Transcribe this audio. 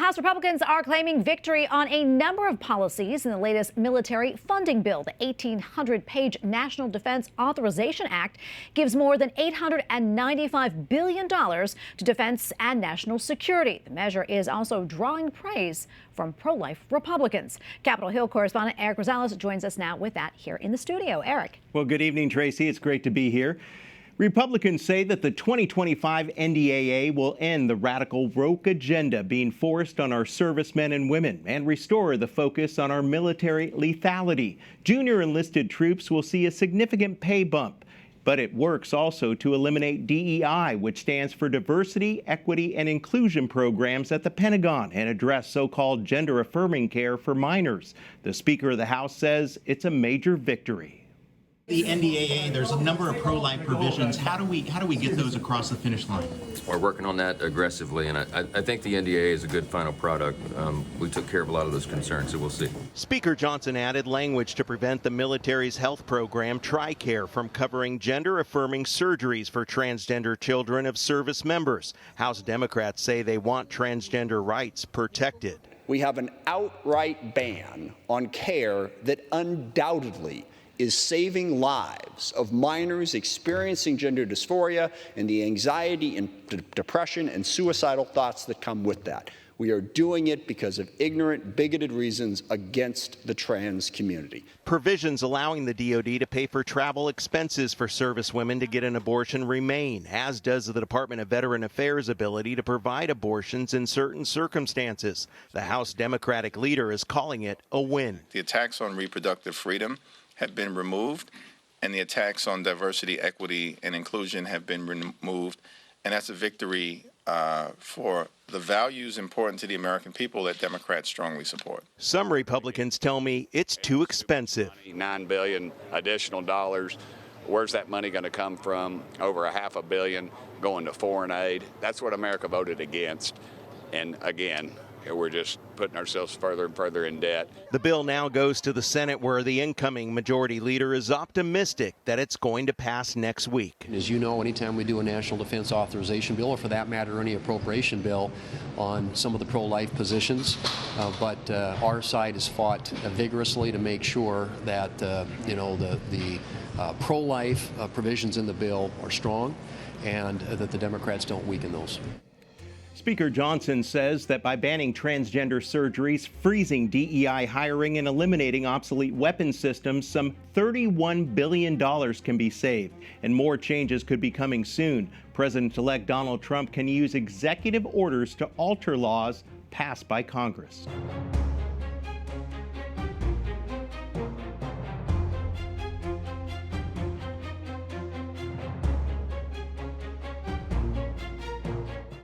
House Republicans are claiming victory on a number of policies in the latest military funding bill. The 1,800-page National Defense Authorization Act gives more than $895 billion to defense and national security. The measure is also drawing praise from pro-life Republicans. Capitol Hill correspondent Erik Rosales joins us now with that here in the studio. Erik. Well, good evening, Tracy. It's great to be here. Republicans say that the 2025 NDAA will end the radical woke agenda being forced on our servicemen and women and restore the focus on our military lethality. Junior enlisted troops will see a significant pay bump, but it works also to eliminate DEI, which stands for Diversity, Equity, and Inclusion programs at the Pentagon, and address so-called gender-affirming care for minors. The Speaker of the House says it's a major victory. The NDAA, there's a number of pro-life provisions. How do we get those across the finish line? We're working on that aggressively, and I think the NDAA is a good final product. We took care of a lot of those concerns, so we'll see. Speaker Johnson added language to prevent the military's health program, Tricare, from covering gender-affirming surgeries for transgender children of service members. House Democrats say they want transgender rights protected. We have an outright ban on care that undoubtedly is saving lives of minors experiencing gender dysphoria and the anxiety and depression and suicidal thoughts that come with that. We are doing it because of ignorant, bigoted reasons against the trans community. Provisions allowing the DoD to pay for travel expenses for servicewomen to get an abortion remain, as does the Department of Veteran Affairs' ability to provide abortions in certain circumstances. The House Democratic leader is calling it a win. The attacks on reproductive freedom have been removed, and the attacks on diversity, equity, and inclusion have been removed, and that's a victory for the values important to the American people that Democrats strongly support. Some Republicans tell me it's too expensive. $9 billion additional dollars. Where's that money going to come from? Over $500 million going to foreign aid. That's what America voted against, and again, we're just putting ourselves further and further in debt. The bill now goes to the Senate, where the incoming majority leader is optimistic that it's going to pass next week. As you know, anytime we do a national defense authorization bill, or for that matter, any appropriation bill on some of the pro-life positions, but our side has fought vigorously to make sure that the pro-life provisions in the bill are strong and that the Democrats don't weaken those. Speaker Johnson says that by banning transgender surgeries, freezing DEI hiring, and eliminating obsolete weapon systems, some $31 billion can be saved, and more changes could be coming soon. President-elect Donald Trump can use executive orders to alter laws passed by Congress.